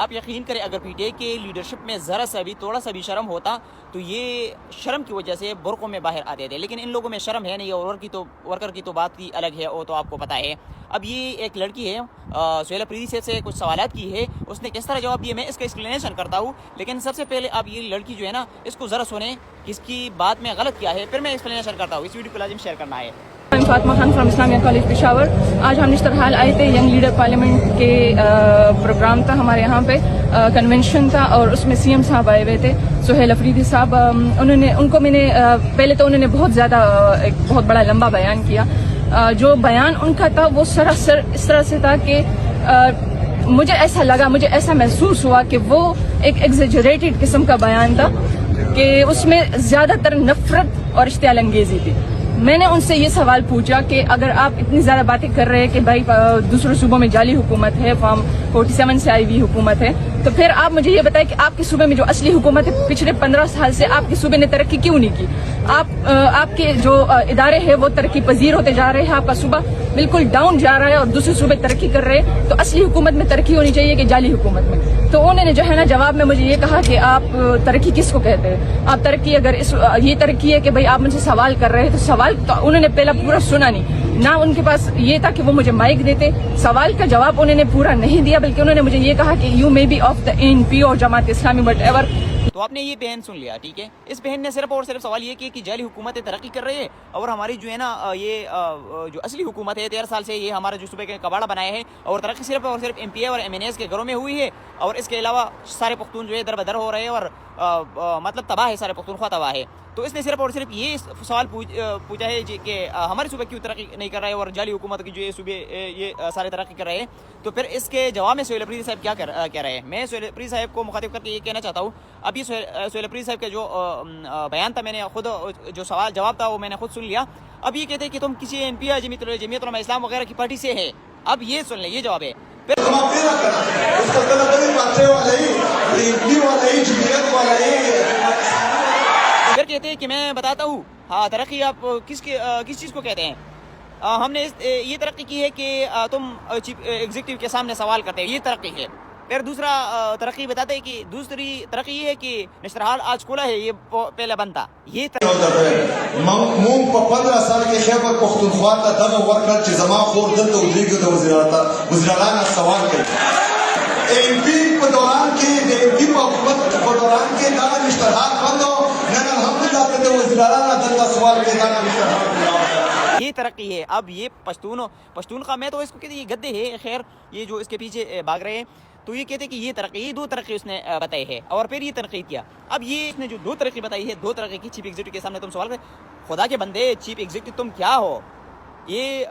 آپ یقین کریں اگر پی ٹی آئی کے لیڈرشپ میں ذرا سا بھی تھوڑا سا بھی شرم ہوتا تو یہ شرم کی وجہ سے برقعوں میں باہر آتے تھے، لیکن ان لوگوں میں شرم ہے نہیں، اور ورکر کی تو بات کی الگ ہے، وہ تو آپ کو پتہ ہے۔ اب یہ ایک لڑکی ہے سہیل افریدی سے کچھ سوالات کی ہے، اس نے کس طرح جواب دیے میں اس کا ایکسپلینیشن کرتا ہوں، لیکن سب سے پہلے آپ یہ لڑکی جو ہے نا اس کو ذرا سنیں اس کی بات میں غلط کیا ہے، پھر میں ایکسپلینیشن کرتا ہوں۔ اس ویڈیو کو لازم شیئر کرنا ہے۔ Fatima Khan from Islamia college Peshawar. آج ہم نشترحال آئے تھے، ینگ لیڈر پارلیمنٹ کے پروگرام تھا ہمارے یہاں پہ، کنونشن تھا، اور اس میں سی ایم صاحب آئے ہوئے تھے، سہیل افریدی صاحب۔ ان کو میں نے پہلے تو انہوں نے بہت زیادہ ایک بہت بڑا لمبا بیان کیا۔ جو بیان ان کا تھا وہ سراسر اس طرح سے تھا کہ مجھے ایسا لگا، مجھے ایسا محسوس ہوا کہ وہ ایک ایگزیجریٹڈ قسم کا بیان تھا کہ اس میں زیادہ تر نفرت اور اشتعال انگیزی تھی۔ میں نے ان سے یہ سوال پوچھا کہ اگر آپ اتنی زیادہ باتیں کر رہے ہیں کہ بھائی دوسرے صوبوں میں جعلی حکومت ہے، فارم 47 سے آئی ہوئی حکومت ہے، تو پھر آپ مجھے یہ بتائیں کہ آپ کے صوبے میں جو اصلی حکومت ہے پچھلے 15 سال سے آپ کے صوبے نے ترقی کیوں نہیں کی؟ آپ کے جو ادارے ہیں وہ ترقی پذیر ہوتے جا رہے ہیں، آپ کا صوبہ بالکل ڈاؤن جا رہا ہے اور دوسرے صوبے ترقی کر رہے ہیں، تو اصلی حکومت میں ترقی ہونی چاہیے کہ جعلی حکومت میں؟ تو انہوں نے جو ہے نا جواب میں مجھے یہ کہا کہ آپ ترقی کس کو کہتے ہیں؟ آپ ترقی اگر یہ ترقی ہے کہ بھائی آپ مجھ سے سوال کر رہے ہیں، تو سوال تو انہوں نے پہلا پورا سنا نہیں، نہ ان کے پاس یہ تھا کہ وہ مجھے مائک دیتے، سوال کا جواب انہوں نے پورا نہیں دیا، بلکہ انہوں نے مجھے یہ کہا کہ you may be of the N P اور جماعت اسلامی وٹ ایور۔ تو آپ نے یہ بہن سن لیا، ٹھیک ہے؟ اس بہن نے صرف اور صرف سوال یہ کیا کہ جعلی حکومتیں ترقی کر رہی ہے، اور ہماری جو ہے نا یہ جو اصلی حکومت ہے 13 سال سے یہ ہمارا جو صوبے کے کباڑا بنایا ہے، اور ترقی صرف اور صرف ایم پی اے اور ایم این ایز کے گھروں میں ہوئی ہے، اور اس کے علاوہ سارے پختون جو ہے در بدر ہو رہے ہیں، اور مطلب تباہ ہے، سارے پختونخوا تباہ ہے۔ تو اس نے صرف اور صرف یہ سوال پوچھا ہے کہ ہمارے صوبے کیوں ترقی نہیں کر رہا ہے، اور جعلی حکومت کی جو یہ صوبے یہ سارے ترقی کر رہے ہیں۔ تو پھر اس کے جواب میں سہیل افریدی صاحب کیا کہہ رہے ہیں؟ میں سہیل افریدی صاحب کو مخاطب کر کے یہ کہنا چاہتا ہوں، اب یہ سہیل افریدی صاحب کا جو بیان تھا، میں نے خود جو سوال جواب تھا وہ میں نے خود سن لیا۔ اب یہ کہتے ہیں کہ تم کسی این پی آئی جمعیت علماء اسلام وغیرہ کی پارٹی سے ہے۔ اب یہ سن لیں، یہ جواب ہے۔ پھر کہتے ہیں کہ میں بتاتا ہوں، ہاں ترقی آپ کس چیز کو کہتے ہیں؟ ہم نے یہ ترقی کی ہے کہ تم چیف ایگزیکٹو کے سامنے سوال کرتے ہیں، یہ ترقی ہے۔ پھر دوسرا ترقی بتاتے ہیں کہ دوسری ترقی یہ ہے کہ نشترحال آج کھولا ہے، یہ پہلے بند تھا، یہ مونږ په 15 سال کې خیبر پښتونخوا ته دغه ورکړ چې زما خور دلته ودرېږي د وزیرانو سوال کوي ایم پی په دوران کې د ایم پی په حکومت په دوران کې دا نشترحال بند و نن الحمدلله که د وزیرانو دلته سوال کوي دا نشترحال یہ ترقی ہے۔ اب یہ پشتونخوا میں تو اس کو کہتے ہیں یہ گدے ہے، خیر یہ جو اس کے پیچھے بھاگ رہے ہیں، تو یہ کہتے ہیں کہ یہ ترقی، یہ 2 ترقی اس نے بتائی ہے، اور پھر یہ تنقید کیا۔ اب یہ اس نے جو 2 ترقی بتائی ہے، 2 ترقی کی چیف ایگزیکٹو کے سامنے تم سوال کرے، خدا کے بندے چیف ایگزیکٹو تم کیا ہو؟ یہ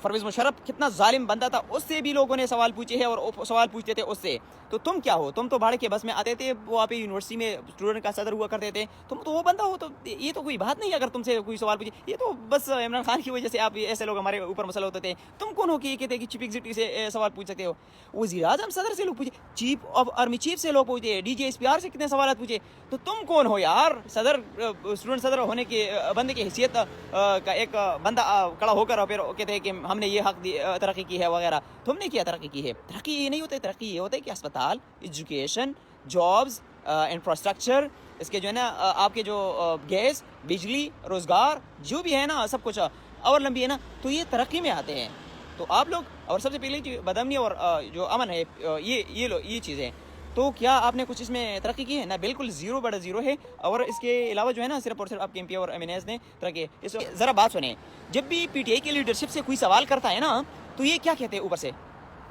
پرویز مشرف کتنا ظالم بندہ تھا، اس سے بھی لوگوں نے سوال پوچھے ہیں، اور سوال پوچھتے تھے اس سے، تو تم کیا ہو؟ تم تو بھاڑے کے بس میں آتے تھے، وہاں پہ یونیورسٹی میں اسٹوڈنٹ کا صدر ہوا کرتے تھے، تم تو وہ بندہ ہو، تو یہ تو کوئی بات نہیں اگر تم سے کوئی سوال پوچھے، یہ تو بس عمران خان کی وجہ سے آپ ایسے لوگ ہمارے اوپر مسئلہ ہوتے تھے، تم کون ہو کہ یہ کہتے ہیں کہ چیف ایگزیکٹو سے سوال پوچھ سکتے ہو؟ وزیر اعظم صدر سے لوگ پوچھے، چیف آف آرمی چیف سے لوگ پوچھے، D G S P R سے کتنے سوالات پوچھے، تو تم کون ہو یار؟ صدر اسٹوڈنٹ صدر ہونے کے بندے کی حیثیت کا ایک بندہ کڑا ہو کر اور پھر کہتے ہیں کہ ہم نے یہ حق ترقی کی ہے وغیرہ، تم نے کیا ترقی کی ہے؟ ترقی یہ نہیں ہوتا ہے، ترقی یہ ہوتا ہے کہ اسپتال، ایجوکیشن، جابز، انفراسٹرکچر، اس کے جو ہے نا آپ کے جو گیس، بجلی، روزگار جو بھی ہے نا سب کچھ اور لمبی ہے نا، تو یہ ترقی میں آتے ہیں۔ تو آپ لوگ، اور سب سے پہلے جو بدامنی اور جو امن ہے، یہ چیزیں، تو کیا آپ نے کچھ اس میں ترقی کی ہے؟ نہ، بالکل 0/0 ہے، اور اس کے علاوہ جو ہے نا صرف اور صرف آپ کے ایم پی اور ایم این ایز نے ترقی ہے۔ ذرا بات سنیں، جب بھی پی ٹی آئی کی لیڈرشپ سے کوئی سوال کرتا ہے نا، تو یہ کیا کہتے ہیں اوپر سے؟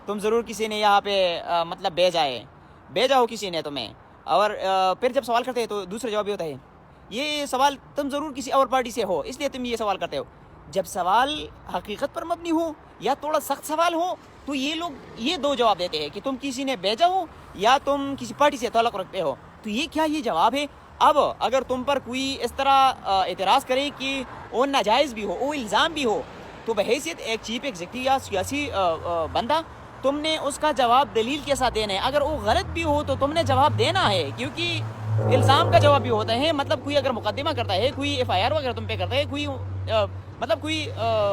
تم ضرور کسی نے یہاں پہ مطلب بھیجا ہو کسی نے تمہیں، اور پھر جب سوال کرتے ہیں تو دوسرا جواب بھی ہوتا ہے، یہ سوال تم ضرور کسی اور پارٹی سے ہو، اس لیے تم یہ سوال کرتے ہو۔ جب سوال حقیقت پر مبنی ہو یا تھوڑا سخت سوال ہو، تو یہ لوگ یہ 2 جواب دیتے ہیں کہ تم کسی نے بھیجا ہو یا تم کسی پارٹی سے تعلق رکھتے ہو۔ تو یہ کیا یہ جواب ہے؟ اب اگر تم پر کوئی اس طرح اعتراض کرے کہ وہ ناجائز بھی ہو، وہ الزام بھی ہو، تو بحیثیت ایک چیف ایگزیکٹو یا سیاسی بندہ تم نے اس کا جواب دلیل کے ساتھ دینا ہے۔ اگر وہ غلط بھی ہو تو تم نے جواب دینا ہے، کیونکہ الزام کا جواب بھی ہوتا ہے، مطلب کوئی اگر مقدمہ کرتا ہے، کوئی ایف آئی آر وغیرہ تم پہ کرتا ہے، کوئی مطلب کوئی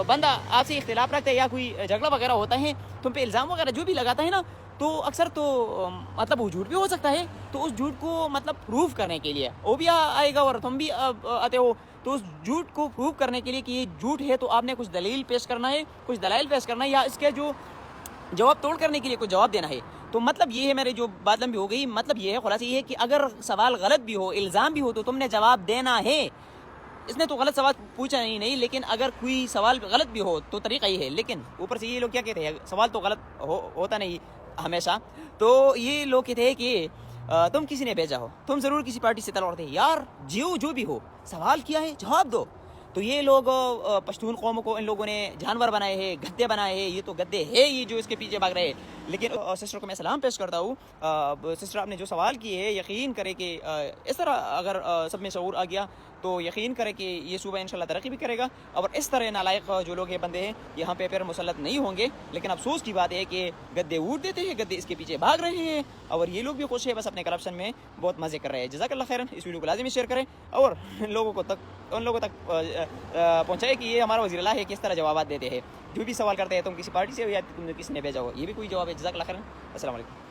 بندہ آپ سے اختلاف رکھتا ہے یا کوئی جھگڑا وغیرہ ہوتا ہے، تم پہ الزام وغیرہ جو بھی لگاتا ہے نا، تو اکثر تو مطلب وہ جھوٹ بھی ہو سکتا ہے, تو اس جھوٹ کو مطلب پروف کرنے کے لیے وہ بھی آئے گا اور تم بھی آتے ہو, تو اس جھوٹ کو پروف کرنے کے لیے کہ یہ جھوٹ ہے تو آپ نے کچھ دلیل پیش کرنا ہے, کچھ دلائل پیش کرنا ہے, یا اس کے جو جواب توڑ کرنے کے لیے کوئی جواب دینا ہے. تو مطلب یہ ہے, میرے جو بات لمبی ہو گئی, مطلب یہ ہے, خلاصہ یہ ہے کہ اگر سوال غلط بھی ہو, الزام بھی ہو, تو تم نے جواب دینا ہے. اس نے تو غلط سوال پوچھا نہیں, لیکن اگر کوئی سوال غلط بھی ہو تو طریقہ یہ ہے. لیکن اوپر سے یہ لوگ کیا کہتے ہیں, سوال تو غلط ہوتا نہیں ہمیشہ, تو یہ لوگ کہتے ہیں کہ تم کسی نے بھیجا ہو, تم ضرور کسی پارٹی سے تعلق رکھتے ہیں. یار جو بھی ہو, سوال کیا ہے, جواب دو. تو یہ لوگ پشتون قوم کو ان لوگوں نے جانور بنائے ہیں, گدے بنائے ہیں. یہ تو گدے ہیں یہ جو اس کے پیچھے بھاگ رہے ہیں. لیکن سسٹر کو میں سلام پیش کرتا ہوں. سسٹر آپ نے جو سوال کیے ہے, یقین کرے کہ اس طرح اگر سب میں شعور آ گیا تو یقین کرے کہ یہ صوبہ انشاءاللہ ترقی بھی کرے گا, اور اس طرح نالائق جو لوگ ہیں بندے ہیں یہاں پہ پھر مسلط نہیں ہوں گے. لیکن افسوس کی بات ہے کہ گدے اوٹ دیتے ہیں, گدے اس کے پیچھے بھاگ رہے ہیں, اور یہ لوگ بھی خوش ہیں, بس اپنے کرپشن میں بہت مزے کر رہے ہیں. جزاک اللہ خیرن. اس ویڈیو کو لازمی شیئر کریں اور ان لوگوں تک پہنچائے کہ یہ ہمارا وزیر اللہ ہے, کس طرح جوابات دیتے ہیں. جو بھی سوال کرتے ہیں تم کسی پارٹی سے ہو یا تم نے کسی نے بھیجا ہو, یہ بھی کوئی جواب ہے. جزاک اللہ خیرن. السلام علیکم.